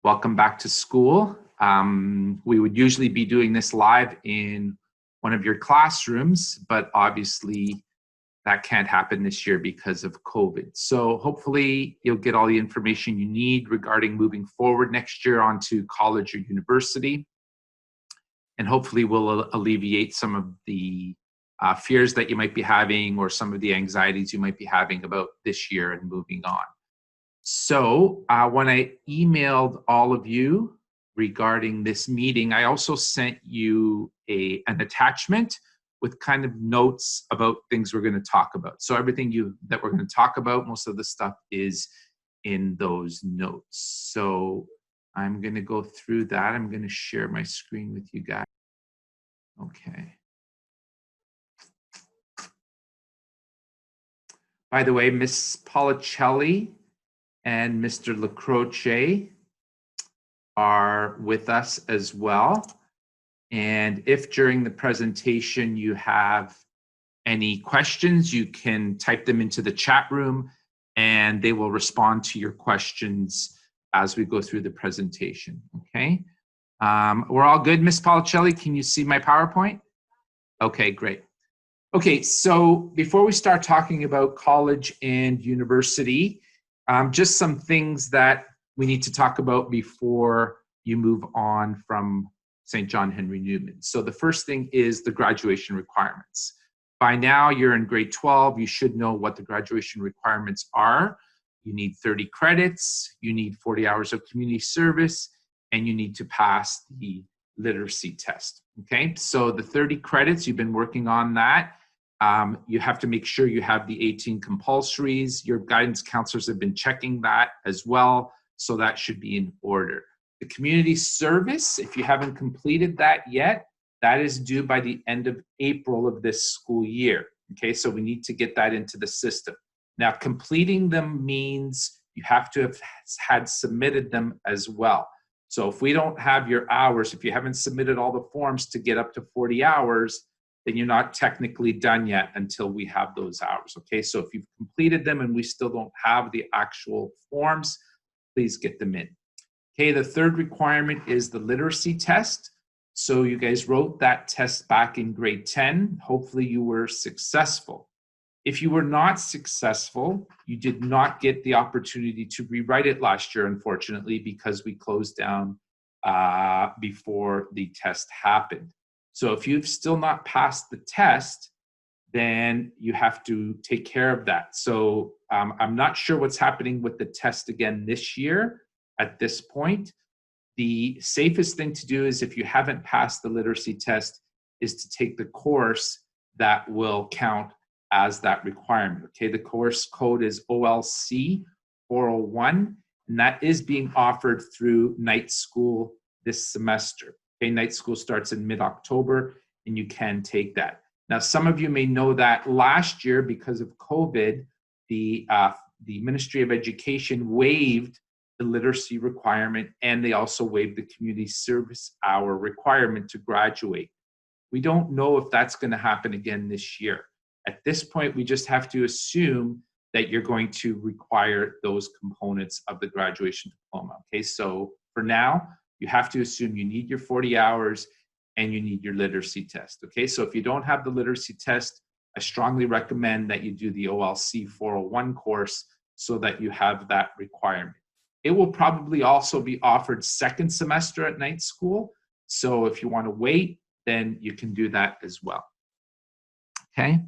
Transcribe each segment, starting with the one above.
Welcome back to school. We would usually be doing this live in one of your classrooms, but obviously that can't happen this year because of COVID. So hopefully you'll get all the information you need regarding moving forward next year onto college or university. And hopefully we'll alleviate some of the fears that you might be having or some of the anxieties you might be having about this year and moving on. So when I emailed all of you regarding this meeting, I also sent you an attachment with kind of notes about things we're going to talk about. So everything that we're going to talk about, most of the stuff is in those notes. So I'm going to go through that. I'm going to share my screen with you guys. Okay. By the way, Miss Policelli and Mr. Lacroce are with us as well. And if during the presentation you have any questions, you can type them into the chat room and they will respond to your questions as we go through the presentation, okay? We're all good, Miss Policelli? Can you see my PowerPoint? Okay, great. Okay, so before we start talking about college and university, just some things that we need to talk about before you move on from St. John Henry Newman. So the first thing is the graduation requirements. By now, you're in grade 12. You should know what the graduation requirements are. You need 30 credits, you need 40 hours of community service, and you need to pass the literacy test, okay? So the 30 credits, you've been working on that. You have to make sure you have the 18 compulsories. Your guidance counselors have been checking that as well, so that should be in order. The community service, if you haven't completed that yet, that is due by the end of April of this school year. Okay, so we need to get that into the system. Now, completing them means you have to have had submitted them as well. So if we don't have your hours, if you haven't submitted all the forms to get up to 40 hours, then you're not technically done yet until we have those hours, okay? So if you've completed them and we still don't have the actual forms, please get them in. Okay, the third requirement is the literacy test. So you guys wrote that test back in grade 10. Hopefully you were successful. If you were not successful, you did not get the opportunity to rewrite it last year, unfortunately, because we closed down before the test happened. So if you've still not passed the test, then you have to take care of that. So I'm not sure what's happening with the test again this year at this point. The safest thing to do is if you haven't passed the literacy test is to take the course that will count as that requirement. Okay, the course code is OLC 401, and that is being offered through night school this semester. Okay, night school starts in mid-October, and you can take that. Now, some of you may know that last year, because of COVID, the Ministry of Education waived the literacy requirement, and they also waived the community service hour requirement to graduate. We don't know if that's going to happen again this year. At this point, we just have to assume that you're going to require those components of the graduation diploma. Okay, so for now, you have to assume you need your 40 hours and you need your literacy test. Okay, so if you don't have the literacy test, I strongly recommend that you do the OLC 401 course so that you have that requirement. It will probably also be offered second semester at night school. So if you want to wait, then you can do that as well. Okay,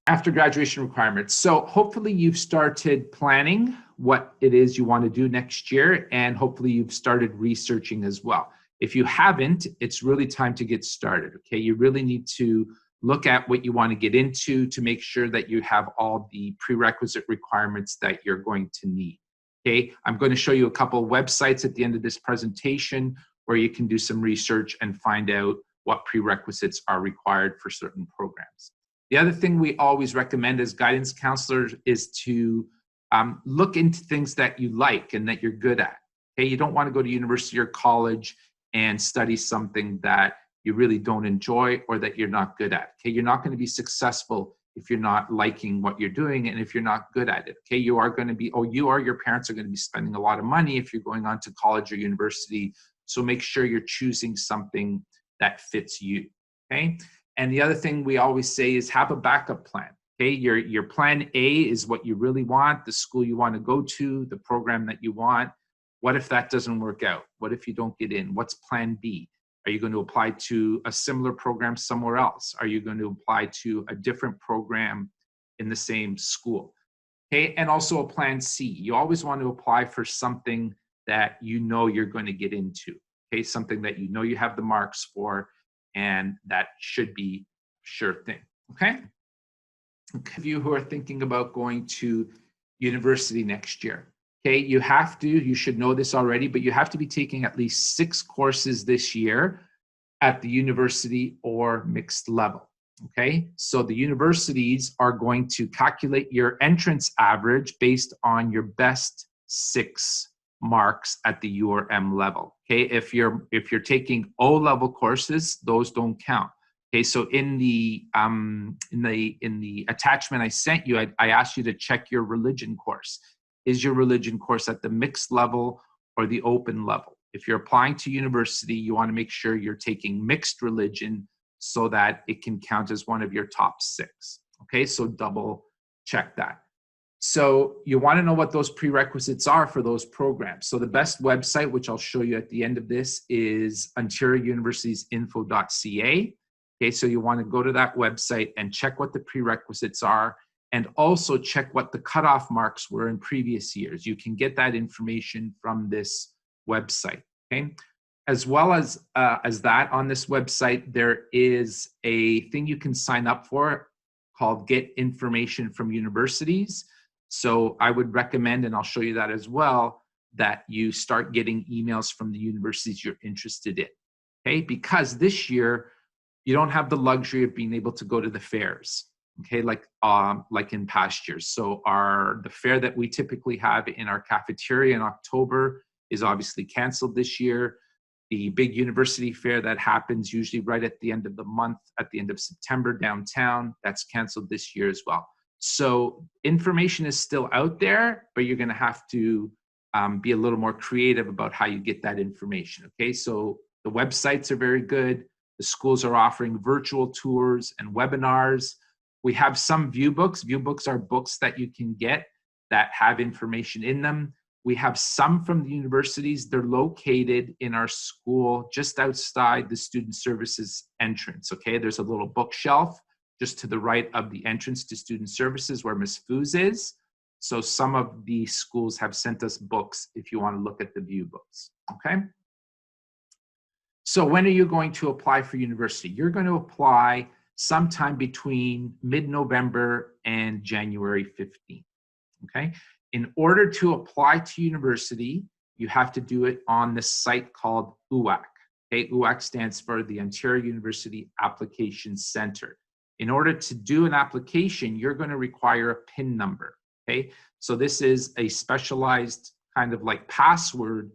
after graduation requirements. So hopefully you've started planning what it is you want to do next year, and hopefully you've started researching as well. If you haven't, it's really time to get started, okay? You really need to look at what you want to get into to make sure that you have all the prerequisite requirements that you're going to need, okay? I'm going to show you a couple of websites at the end of this presentation where you can do some research and find out what prerequisites are required for certain programs. The other thing we always recommend as guidance counselors is to look into things that you like and that you're good at. Okay, you don't want to go to university or college and study something that you really don't enjoy or that you're not good at. Okay, you're not going to be successful if you're not liking what you're doing and if you're not good at it. Okay, you are going to be, you or your parents are going to be spending a lot of money if you're going on to college or university. So make sure you're choosing something that fits you. Okay, and the other thing we always say is have a backup plan. Okay, your plan A is what you really want, the school you want to go to, the program that you want. What if that doesn't work out? What if you don't get in? What's plan B? Are you going to apply to a similar program somewhere else? Are you going to apply to a different program in the same school? Okay, and also a plan C. You always want to apply for something that you know you're going to get into. Okay, something that you know you have the marks for, and that should be a sure thing. Okay? Of you who are thinking about going to university next year. Okay, you should know this already, but you have to be taking at least 6 courses this year at the university or mixed level. Okay, so the universities are going to calculate your entrance average based on your best 6 marks at the U or M level. Okay, if you're taking O level courses, those don't count. Okay, so in the attachment I sent you, I asked you to check your religion course. Is your religion course at the mixed level or the open level? If you're applying to university, you want to make sure you're taking mixed religion so that it can count as one of your top 6. Okay, so double check that. So you want to know what those prerequisites are for those programs. So the best website, which I'll show you at the end of this, is ontariouniversitiesinfo.ca. Okay, so you want to go to that website and check what the prerequisites are, and also check what the cutoff marks were in previous years. You can get that information from this website. Okay, as well as that, on this website, there is a thing you can sign up for called Get Information from Universities. So I would recommend, and I'll show you that as well, that you start getting emails from the universities you're interested in. Okay, because this year, you don't have the luxury of being able to go to the fairs, okay, like in past years. So the fair that we typically have in our cafeteria in October is obviously canceled this year. The big university fair that happens usually right at the end of the month, at the end of September downtown, that's canceled this year as well. So information is still out there, but you're going to have to be a little more creative about how you get that information, okay? So the websites are very good. The schools are offering virtual tours and webinars. We have some view books. View books are books that you can get that have information in them. We have some from the universities. They're located in our school just outside the student services entrance, okay? There's a little bookshelf just to the right of the entrance to student services where Ms. Foos is. So some of the schools have sent us books if you want to look at the view books, okay? So when are you going to apply for university? You're going to apply sometime between mid-November and January 15th, okay? In order to apply to university, you have to do it on the site called UAC. Okay, UAC stands for the Ontario University Application Center. In order to do an application, you're going to require a PIN number, okay? So this is a specialized kind of like password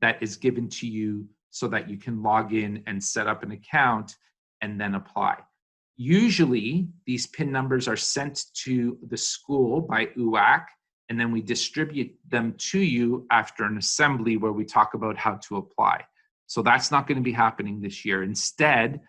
that is given to you so that you can log in and set up an account and then apply. Usually, these PIN numbers are sent to the school by UAC, and then we distribute them to you after an assembly where we talk about how to apply. So that's not going to be happening this year. Instead,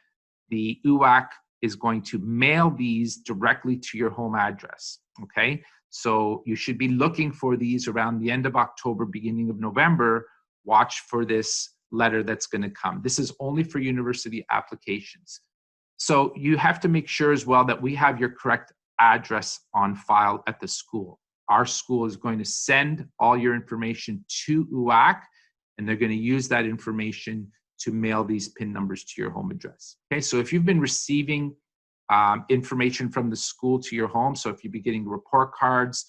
the UAC is going to mail these directly to your home address, okay? So you should be looking for these around the end of October, beginning of November. Watch for this letter that's going to come. This is only for university applications. So you have to make sure as well that we have your correct address on file at the school. Our school is going to send all your information to UAC, and they're going to use that information to mail these PIN numbers to your home address. Okay, so if you've been receiving information from the school to your home, so if you've been getting report cards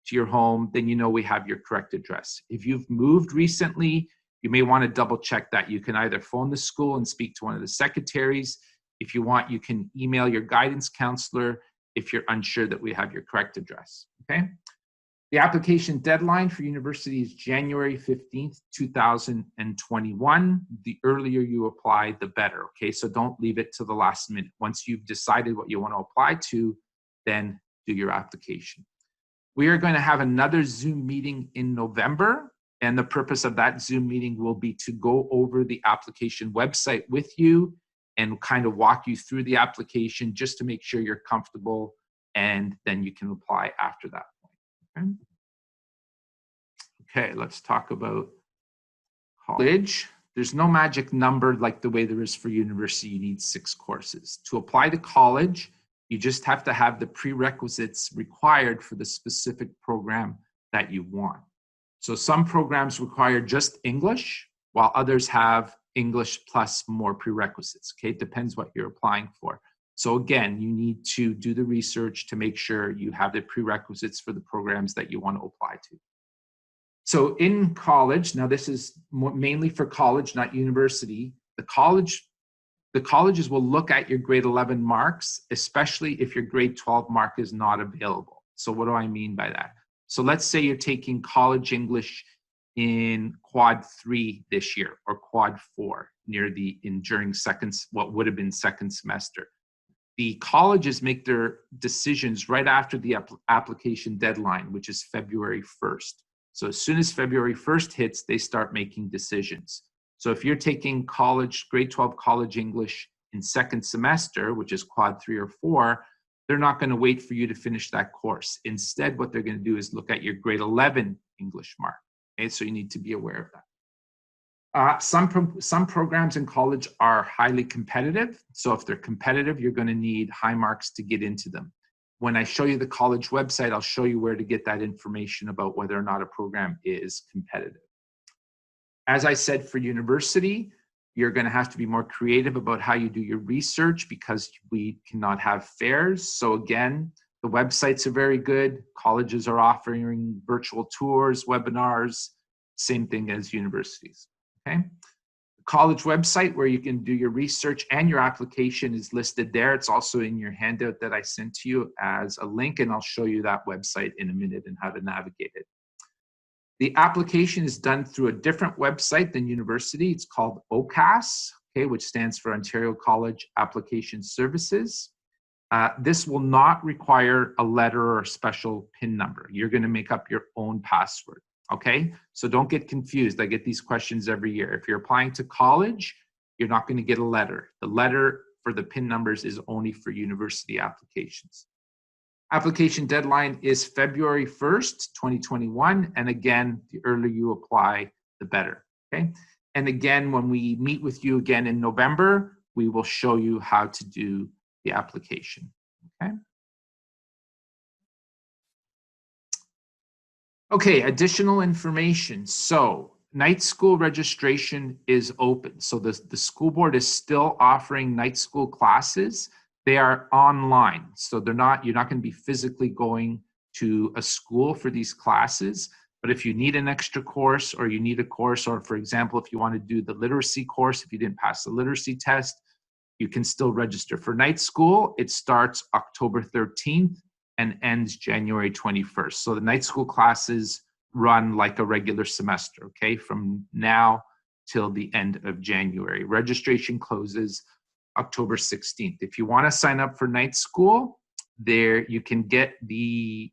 to your home, then you know we have your correct address. If you've moved recently, you may want to double check that. You can either phone the school and speak to one of the secretaries. If you want, you can email your guidance counselor if you're unsure that we have your correct address, okay? The application deadline for university is January 15th, 2021. The earlier you apply, the better, okay? So don't leave it to the last minute. Once you've decided what you want to apply to, then do your application. We are going to have another Zoom meeting in November, and the purpose of that Zoom meeting will be to go over the application website with you and kind of walk you through the application just to make sure you're comfortable, and then you can apply after that point. Okay, let's talk about college. There's no magic number like the way there is for university. You need 6 courses. To apply to college, you just have to have the prerequisites required for the specific program that you want. So some programs require just English, while others have English plus more prerequisites. Okay, it depends what you're applying for. So again, you need to do the research to make sure you have the prerequisites for the programs that you want to apply to. So in college, now this is mainly for college, not university, the colleges will look at your grade 11 marks, especially if your grade 12 mark is not available. So what do I mean by that? So let's say you're taking college English in quad 3 this year, or quad 4 during what would have been second semester. The colleges make their decisions right after the application deadline, which is February 1st. So as soon as February 1st hits, they start making decisions. So if you're taking grade 12 college English in second semester, which is quad 3 or 4, they're not going to wait for you to finish that course. Instead, what they're going to do is look at your grade 11 English mark. Okay, so you need to be aware of that. Some programs in college are highly competitive. So if they're competitive, you're going to need high marks to get into them. When I show you the college website, I'll show you where to get that information about whether or not a program is competitive. As I said, for university, you're going to have to be more creative about how you do your research because we cannot have fairs. So again, the websites are very good. Colleges are offering virtual tours, webinars, same thing as universities, okay? The college website where you can do your research and your application is listed there. It's also in your handout that I sent to you as a link, and I'll show you that website in a minute and how to navigate it. The application is done through a different website than university. It's called OCAS, okay, which stands for Ontario College Application Services. This will not require a letter or a special PIN number. You're going to make up your own password, okay? So don't get confused. I get these questions every year. If you're applying to college, you're not going to get a letter. The letter for the PIN numbers is only for university applications. Application deadline is February 1st, 2021. And again, the earlier you apply, the better, okay? And again, when we meet with you again in November, we will show you how to do the application, okay? Okay, additional information. So night school registration is open. So the school board is still offering night school classes. They are online, so you're not going to be physically going to a school for these classes. But if you need an extra course, or you need a course, or for example, if you want to do the literacy course, if you didn't pass the literacy test, you can still register for night school. It starts October 13th and ends January 21st. So the night school classes run like a regular semester, okay, from now till the end of January. Registration closes October 16th. If you want to sign up for night school, there you can get the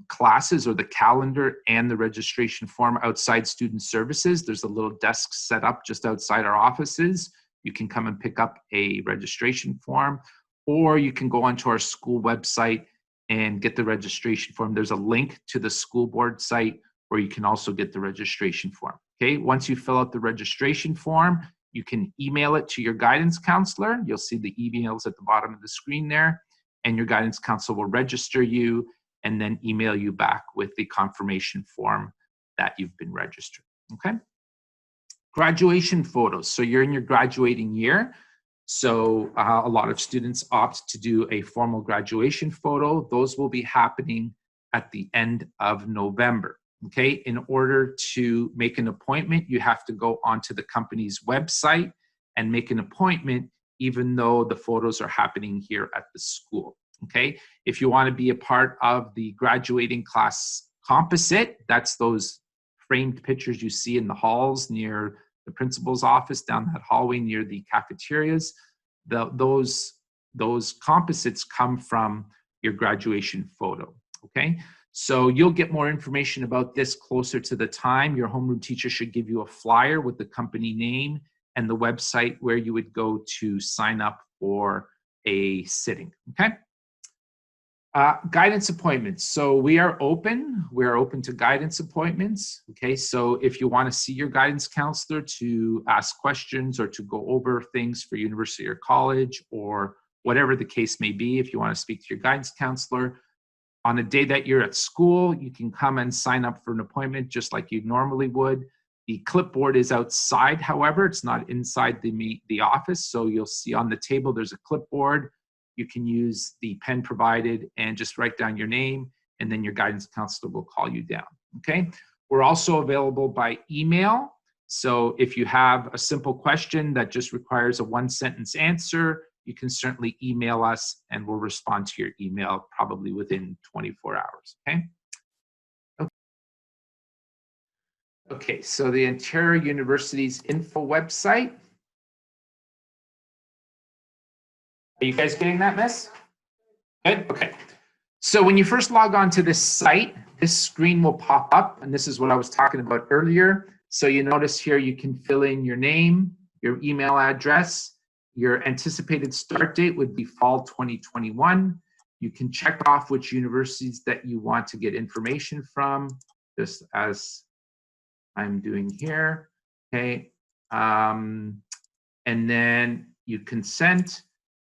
classes or the calendar and the registration form outside student services. There's a little desk set up just outside our offices. You can come and pick up a registration form, or you can go onto our school website and get the registration form. There's a link to the school board site where you can also get the registration form. Okay, once you fill out the registration form, you can email it to your guidance counselor. You'll see the emails at the bottom of the screen there, and your guidance counselor will register you and then email you back with the confirmation form that you've been registered, okay? Graduation photos. So you're in your graduating year. So a lot of students opt to do a formal graduation photo. Those will be happening at the end of November. Okay, in order to make an appointment, you have to go onto the company's website and make an appointment, even though the photos are happening here at the school. Okay, if you want to be a part of the graduating class composite, that's those framed pictures you see in the halls near the principal's office, down that hallway near the cafeterias. Those composites come from your graduation photo, okay? So you'll get more information about this closer to the time. Your homeroom teacher should give you a flyer with the company name and the website where you would go to sign up for a sitting, okay? Guidance appointments. So we are open. We're open to guidance appointments. Okay, so if you want to see your guidance counselor to ask questions or to go over things for university or college or whatever the case may be, if you want to speak to your guidance counselor, on a day that you're at school, you can come and sign up for an appointment just like you normally would. The clipboard is outside, however, it's not inside the office. So you'll see on the table, there's a clipboard. You can use the pen provided and just write down your name, and then your guidance counselor will call you down, okay? We're also available by email. So if you have a simple question that just requires a one-sentence answer, you can certainly email us and we'll respond to your email probably within 24 hours, okay? Okay, so the Ontario University's info website. Are you guys getting that, miss? Good, okay. So when you first log on to this site, this screen will pop up, and this is what I was talking about earlier. So you notice here you can fill in your name, your email address, your anticipated start date would be fall 2021. You can check off which universities that you want to get information from, just as I'm doing here, okay? And then you consent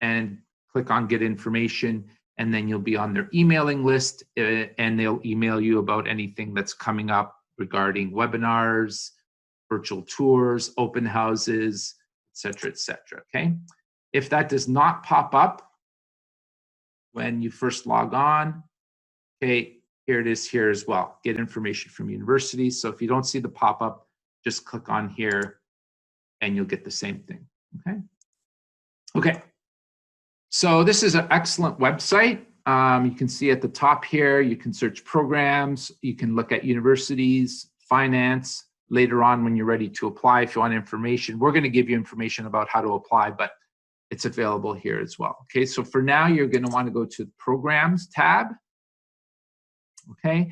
and click on get information, and then you'll be on their emailing list, and they'll email you about anything that's coming up regarding webinars, virtual tours, open houses, et cetera, okay? If that does not pop up when you first log on, okay, here it is here as well. Get information from universities. So if you don't see the pop-up, just click on here and you'll get the same thing, okay? Okay. So this is an excellent website. You can see at the top here, you can search programs, you can look at universities, finance. Later on when you're ready to apply, if you want information, we're going to give you information about how to apply, but it's available here as well. Okay, so for now, you're going to want to go to the Programs tab. Okay,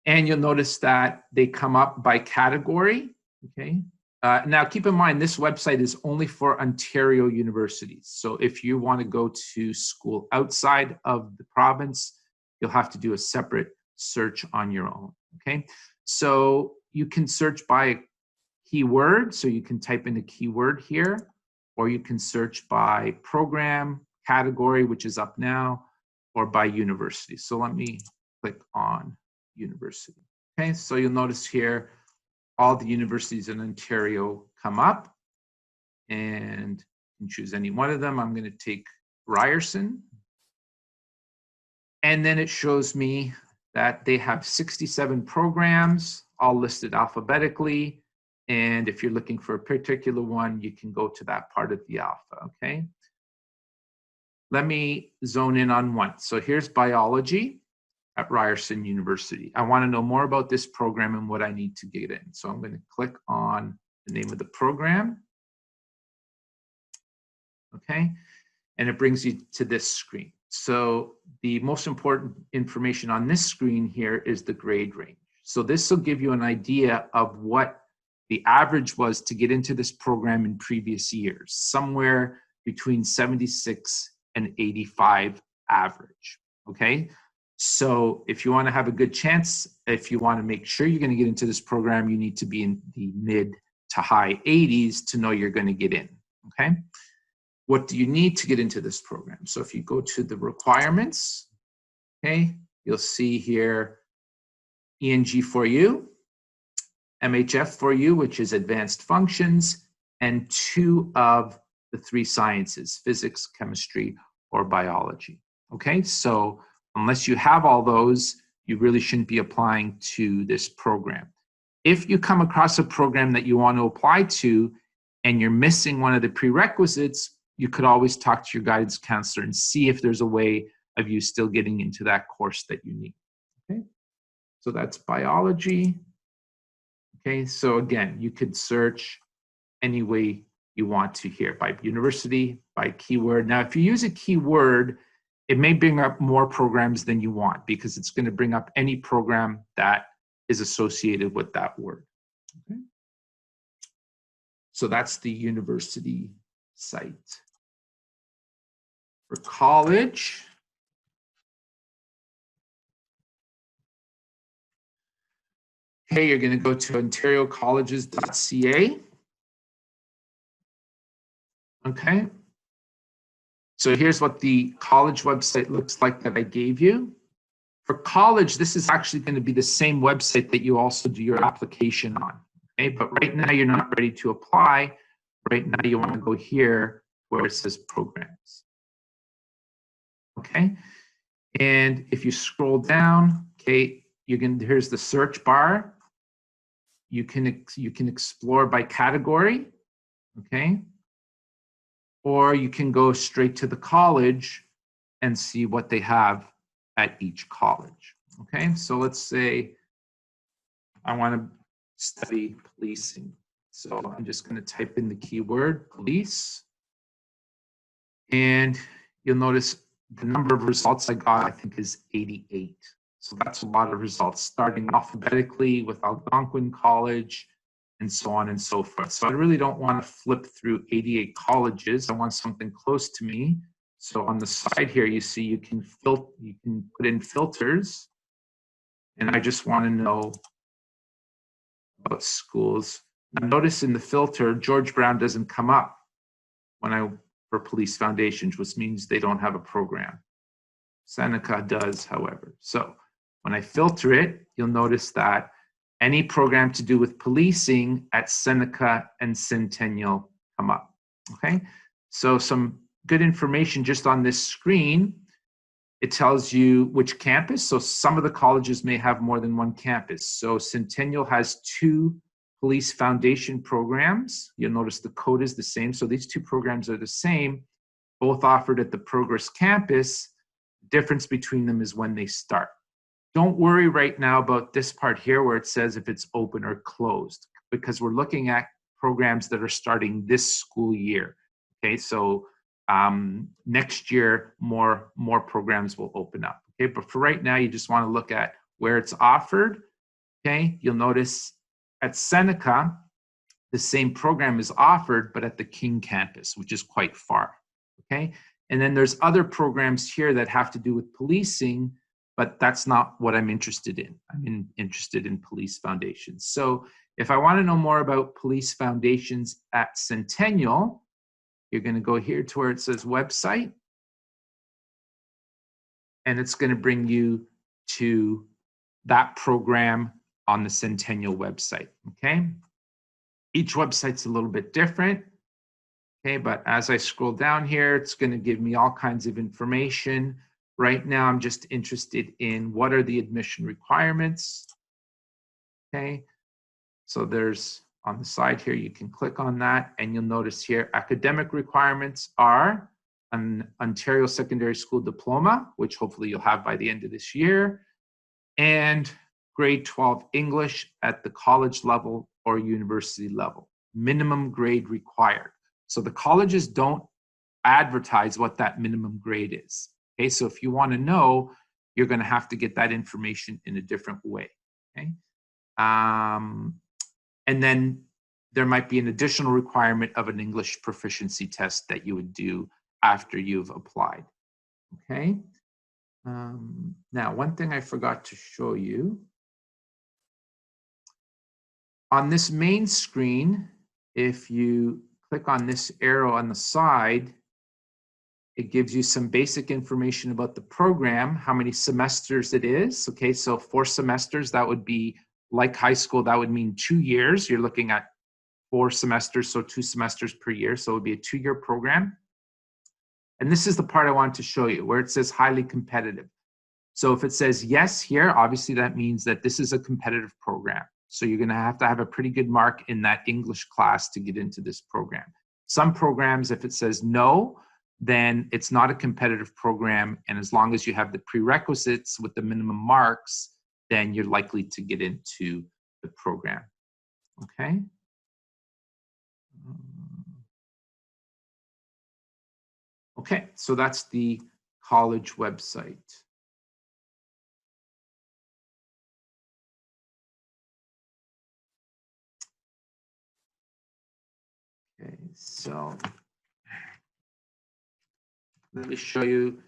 and you'll notice that they come up by category. Okay. Now, keep in mind, this website is only for Ontario universities. So if you want to go to school outside of the province, you'll have to do a separate search on your own, okay? So you can search by keyword, so you can type in a keyword here, or you can search by program, category, which is up now, or by university. So let me click on university, okay? So you'll notice here, all the universities in Ontario come up, and you can choose any one of them. I'm going to take Ryerson. And then it shows me that they have 67 programs, all listed alphabetically. And if you're looking for a particular one, you can go to that part of the alpha, okay? Let me zone in on one. So here's biology at Ryerson University. I want to know more about this program and what I need to get in. So I'm going to click on the name of the program. Okay, and it brings you to this screen. So the most important information on this screen here is the grade range. So this will give you an idea of what the average was to get into this program in previous years, somewhere between 76 and 85 average, okay? So if you want to have a good chance, if you want to make sure you're going to get into this program, you need to be in the mid to high 80s to know you're going to get in, okay? What do you need to get into this program? So if you go to the requirements, okay, you'll see here ENG for you, MHF for you, which is advanced functions, and 2 of the 3 sciences, physics, chemistry, or biology, okay? So unless you have all those, you really shouldn't be applying to this program. If you come across a program that you want to apply to and you're missing one of the prerequisites, you could always talk to your guidance counselor and see if there's a way of you still getting into that course that you need. Okay, so that's biology. Okay, so again, you could search any way you want to here, by university, by keyword. Now, if you use a keyword, it may bring up more programs than you want because it's going to bring up any program that is associated with that word. Okay. So that's the university site. For college, okay, you're going to go to ontariocolleges.ca. Okay. So here's what the college website looks like that I gave you. For college, this is actually going to be the same website that you also do your application on. Okay, but right now you're not ready to apply. Right now you want to go here where it says programs. Okay, and if you scroll down, okay, here's the search bar. You can explore by category, okay, or you can go straight to the college and see what they have at each college. Okay, so let's say I want to study policing. So I'm just going to type in the keyword police. And you'll notice the number of results I got, I think, is 88. So that's a lot of results, starting alphabetically with Algonquin College and so on and so forth. So I really don't want to flip through 88 colleges. I want something close to me. So on the side here, you see you can put in filters. And I just want to know about schools. Now notice in the filter, George Brown doesn't come up for police foundations, which means they don't have a program. Seneca does, however. So when I filter it, you'll notice that any program to do with policing at Seneca and Centennial come up. Okay, so some good information just on this screen. It tells you which campus. So some of the colleges may have more than one campus. So Centennial has 2 police foundation programs. You'll notice the code is the same. So these 2 programs are the same, both offered at the Progress campus. The difference between them is when they start. Don't worry right now about this part here where it says if it's open or closed, because we're looking at programs that are starting this school year. Okay, so next year, more programs will open up. Okay, but for right now, you just want to look at where it's offered. Okay, you'll notice at Seneca, the same program is offered, but at the King campus, which is quite far. Okay, and then there's other programs here that have to do with policing, but that's not what I'm interested in. I'm interested in police foundations. So if I want to know more about police foundations at Centennial, you're going to go here to where it says website, and it's going to bring you to that program on the Centennial website, okay? Each website's a little bit different, okay? But as I scroll down here, it's going to give me all kinds of information. Right now, I'm just interested in what are the admission requirements, okay? So there's, on the side here, you can click on that, and you'll notice here, academic requirements are an Ontario Secondary School Diploma, which hopefully you'll have by the end of this year, and grade 12 English at the college level or university level. Minimum grade required. So the colleges don't advertise what that minimum grade is. Okay, so if you want to know, you're going to have to get that information in a different way. Okay. And then there might be an additional requirement of an English proficiency test that you would do after you've applied. Okay. Now, one thing I forgot to show you. On this main screen, if you click on this arrow on the side, it gives you some basic information about the program, how many semesters it is. Okay, so 4 semesters, that would be like high school, that would mean 2 years. You're looking at 4 semesters, so 2 semesters per year. So it would be a 2-year program. And this is the part I want to show you, where it says highly competitive. So if it says yes here, obviously that means that this is a competitive program. So you're going to have a pretty good mark in that English class to get into this program. Some programs, if it says no, then it's not a competitive program. And as long as you have the prerequisites with the minimum marks, then you're likely to get into the program. Okay. Okay, so that's the college website. Okay, so let me show you.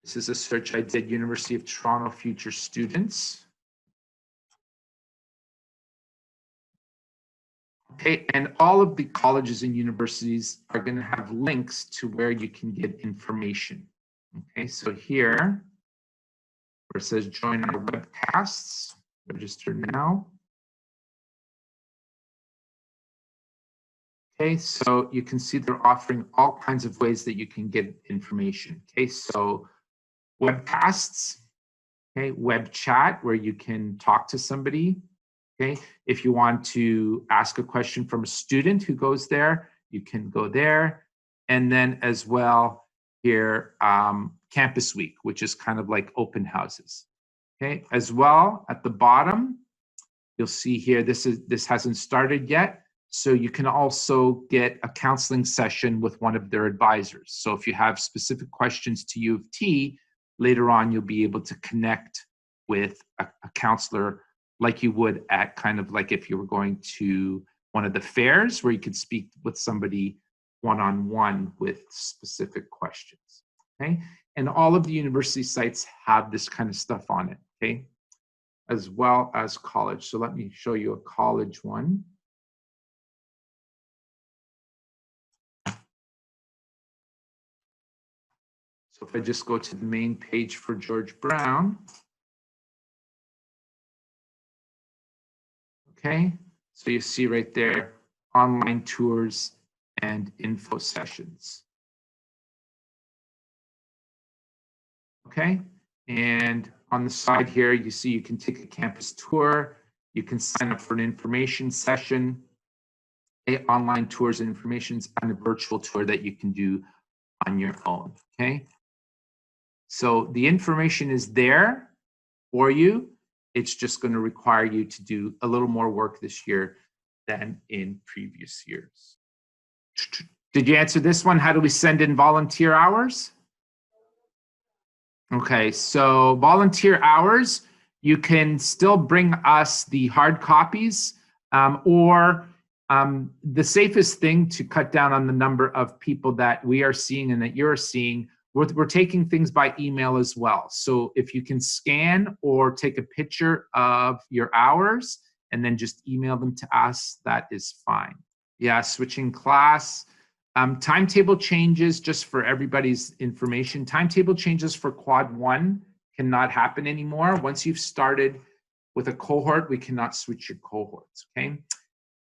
This is a search I did, University of Toronto future students. Okay, and all of the colleges and universities are going to have links to where you can get information. Okay, so here, where it says join our webcasts, register now. Okay, so you can see they're offering all kinds of ways that you can get information. Okay, so webcasts, okay, web chat where you can talk to somebody. Okay, if you want to ask a question from a student who goes there, you can go there. And then as well here, Campus Week, which is kind of like open houses. Okay, as well at the bottom, you'll see here, this hasn't started yet. So you can also get a counseling session with one of their advisors. So if you have specific questions to U of T, later on, you'll be able to connect with a counselor like you would at kind of like if you were going to one of the fairs where you could speak with somebody one-on-one with specific questions, okay? And all of the university sites have this kind of stuff on it, okay? As well as college. So let me show you a college one. So if I just go to the main page for George Brown, okay, so you see right there, online tours and info sessions. Okay, and on the side here, you see you can take a campus tour, you can sign up for an information session, online tours and informations, and a virtual tour that you can do on your own, okay? So the information is there for you. It's just going to require you to do a little more work this year than in previous years. Did you answer this one? How do we send in volunteer hours? Okay, so volunteer hours, you can still bring us the hard copies or the safest thing to cut down on the number of people that we are seeing and that you're seeing, we're taking things by email as well. So if you can scan or take a picture of your hours and then just email them to us, that is fine. Yeah, switching class. Timetable changes, just for everybody's information, timetable changes for quad 1 cannot happen anymore. Once you've started with a cohort, we cannot switch your cohorts, okay?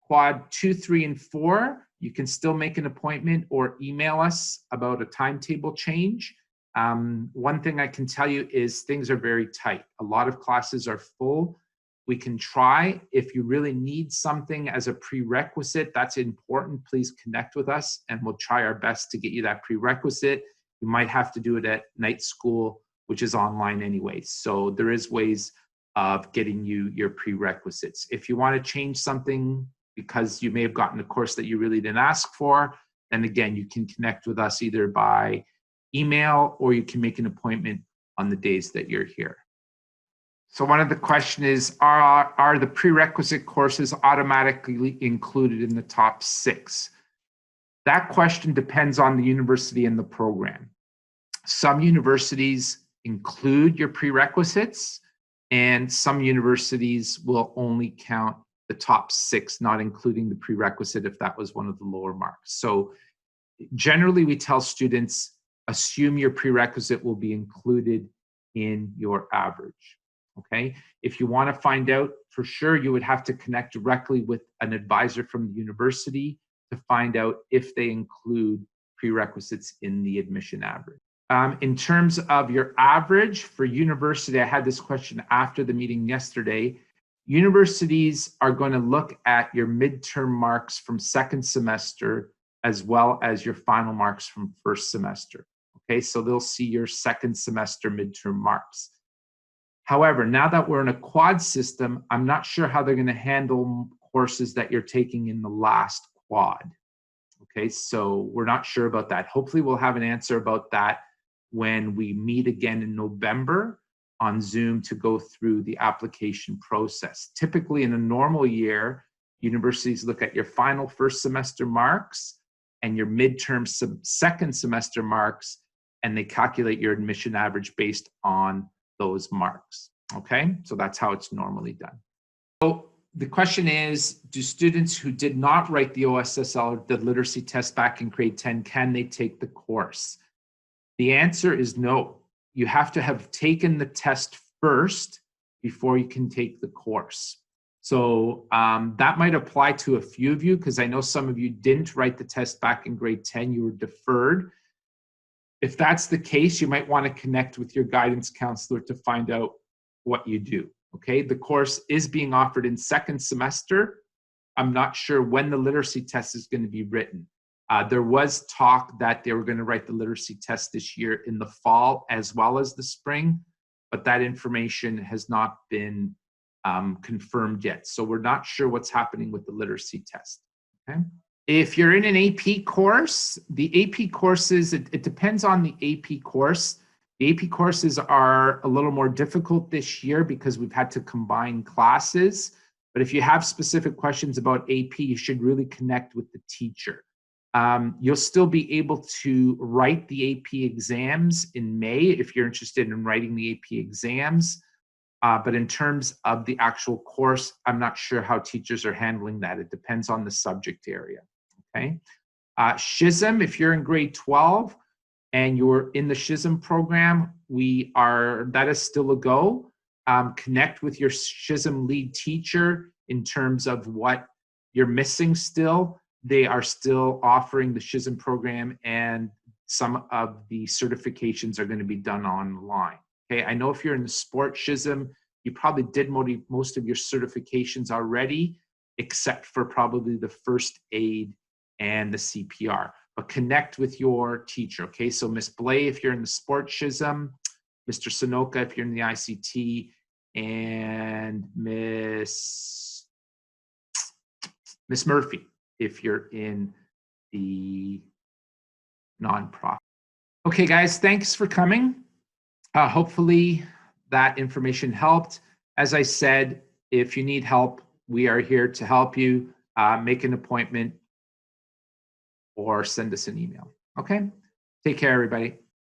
Quad 2, 3, and 4, you can still make an appointment or email us about a timetable change. One thing I can tell you is things are very tight. A lot of classes are full. We can try. If you really need something as a prerequisite, that's important, please connect with us and we'll try our best to get you that prerequisite. You might have to do it at night school, which is online anyway. So there is ways of getting you your prerequisites. If you want to change something because you may have gotten a course that you really didn't ask for, then again, you can connect with us either by email or you can make an appointment on the days that you're here. So one of the questions is, are the prerequisite courses automatically included in the top 6? That question depends on the university and the program. Some universities include your prerequisites, and some universities will only count the top 6, not including the prerequisite if that was one of the lower marks. So generally we tell students, assume your prerequisite will be included in your average. Okay, if you want to find out for sure, you would have to connect directly with an advisor from the university to find out if they include prerequisites in the admission average. In terms of your average for university, I had this question after the meeting yesterday. Universities are going to look at your midterm marks from second semester as well as your final marks from first semester. Okay, so they'll see your second semester midterm marks. However, now that we're in a quad system, I'm not sure how they're going to handle courses that you're taking in the last quad. Okay, so we're not sure about that. Hopefully we'll have an answer about that when we meet again in November on Zoom to go through the application process. Typically in a normal year, universities look at your final first semester marks and your midterm second semester marks, and they calculate your admission average based on those marks, okay? So that's how it's normally done. So the question is, do students who did not write the OSSL or the literacy test back in grade 10, can they take the course? The answer is no. You have to have taken the test first before you can take the course. So that might apply to a few of you, because I know some of you didn't write the test back in grade 10, you were deferred. If that's the case, you might want to connect with your guidance counselor to find out what you do, okay? The course is being offered in second semester. I'm not sure when the literacy test is going to be written. There was talk that they were going to write the literacy test this year in the fall as well as the spring, but that information has not been confirmed yet. So we're not sure what's happening with the literacy test, okay? If you're in an AP course, the AP courses, it depends on the AP course. The AP courses are a little more difficult this year because we've had to combine classes. But if you have specific questions about AP, you should really connect with the teacher. You'll still be able to write the AP exams in May if you're interested in writing the AP exams. But in terms of the actual course, I'm not sure how teachers are handling that. It depends on the subject area, okay? SHISM, if you're in grade 12 and you're in the SHISM program, that is still a go. Connect with your SHISM lead teacher in terms of what you're missing still. They are still offering the SHISM program, and some of the certifications are going to be done online. Okay, I know if you're in the sport SHISM, you probably did most of your certifications already, except for probably the first aid and the CPR. But connect with your teacher, okay? So Miss Blay, if you're in the sport SHISM, Mr. Sanoka, if you're in the ICT, and Miss Murphy, if you're in the nonprofit. Okay, guys, thanks for coming. Hopefully that information helped. As I said, if you need help, we are here to help you. Make an appointment or send us an email. Okay? Take care, everybody.